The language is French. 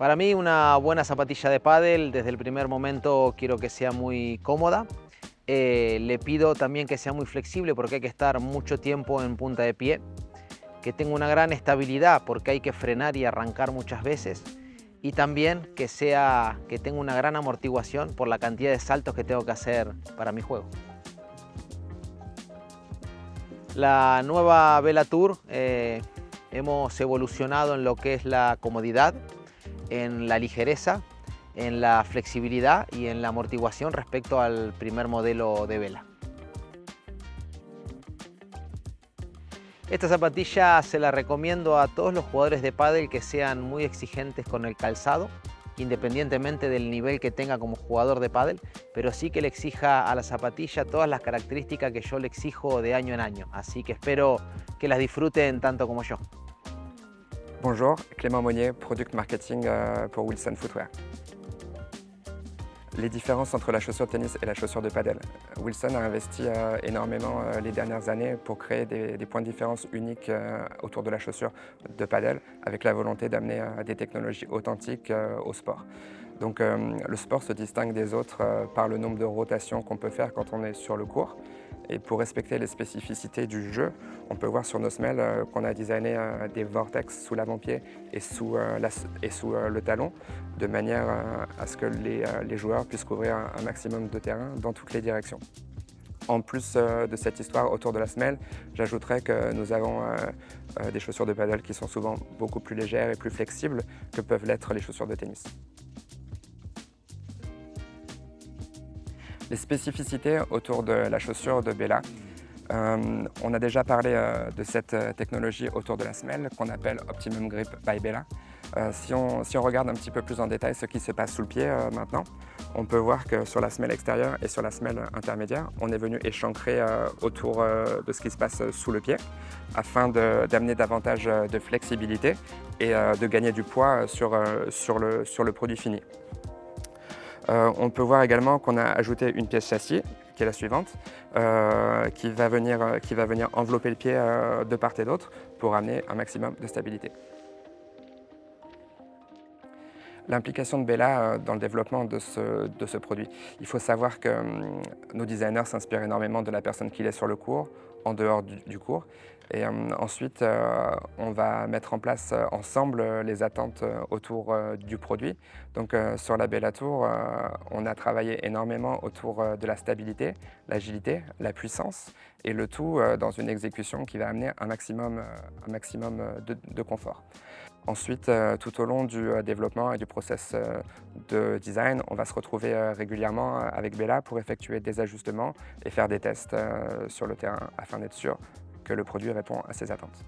Para mí una buena zapatilla de pádel, desde el primer momento quiero que sea muy cómoda. Le pido también que sea muy flexible porque hay que estar mucho tiempo en punta de pie. Que tenga una gran estabilidad porque hay que frenar y arrancar muchas veces. Y también que tenga una gran amortiguación por la cantidad de saltos que tengo que hacer para mi juego. La nueva Vela Tour hemos evolucionado en lo que es la comodidad, en la ligereza, en la flexibilidad y en la amortiguación respecto al primer modelo de vela. Esta zapatilla se la recomiendo a todos los jugadores de pádel que sean muy exigentes con el calzado, independientemente del nivel que tenga como jugador de pádel, pero sí que le exija a la zapatilla todas las características que yo le exijo de año en año. Así que espero que las disfruten tanto como yo. Bonjour, Clément Monnier, Product Marketing pour Wilson Footwear. Les différences entre la chaussure de tennis et la chaussure de padel. Wilson a investi énormément les dernières années pour créer des points de différence uniques autour de la chaussure de padel, avec la volonté d'amener des technologies authentiques au sport. Donc le sport se distingue des autres par le nombre de rotations qu'on peut faire quand on est sur le court. Et pour respecter les spécificités du jeu, on peut voir sur nos semelles qu'on a designé des vortex sous l'avant-pied et sous le talon, de manière à ce que les joueurs puissent couvrir un maximum de terrain dans toutes les directions. En plus de cette histoire autour de la semelle, j'ajouterais que nous avons des chaussures de paddle qui sont souvent beaucoup plus légères et plus flexibles que peuvent l'être les chaussures de tennis. Les spécificités autour de la chaussure de Bella. On a déjà parlé de cette technologie autour de la semelle qu'on appelle Optimum Grip by Bella. Si on regarde un petit peu plus en détail ce qui se passe sous le pied maintenant, on peut voir que sur la semelle extérieure et sur la semelle intermédiaire, on est venu échancrer autour de ce qui se passe sous le pied afin d'amener davantage de flexibilité et de gagner du poids sur le produit fini. On peut voir également qu'on a ajouté une pièce châssis, qui est la suivante, qui va venir envelopper le pied de part et d'autre pour amener un maximum de stabilité. L'implication de Bella dans le développement de ce produit. Il faut savoir que nos designers s'inspirent énormément de la personne qu'il est sur le court, en dehors du cours. Et ensuite, on va mettre en place ensemble les attentes autour du produit. Donc sur la Bella Tour, on a travaillé énormément autour de la stabilité, l'agilité, la puissance, et le tout dans une exécution qui va amener un maximum de confort. Ensuite, tout au long du développement et du process de design, on va se retrouver régulièrement avec Bella pour effectuer des ajustements et faire des tests sur le terrain afin d'être sûr que le produit répond à ses attentes.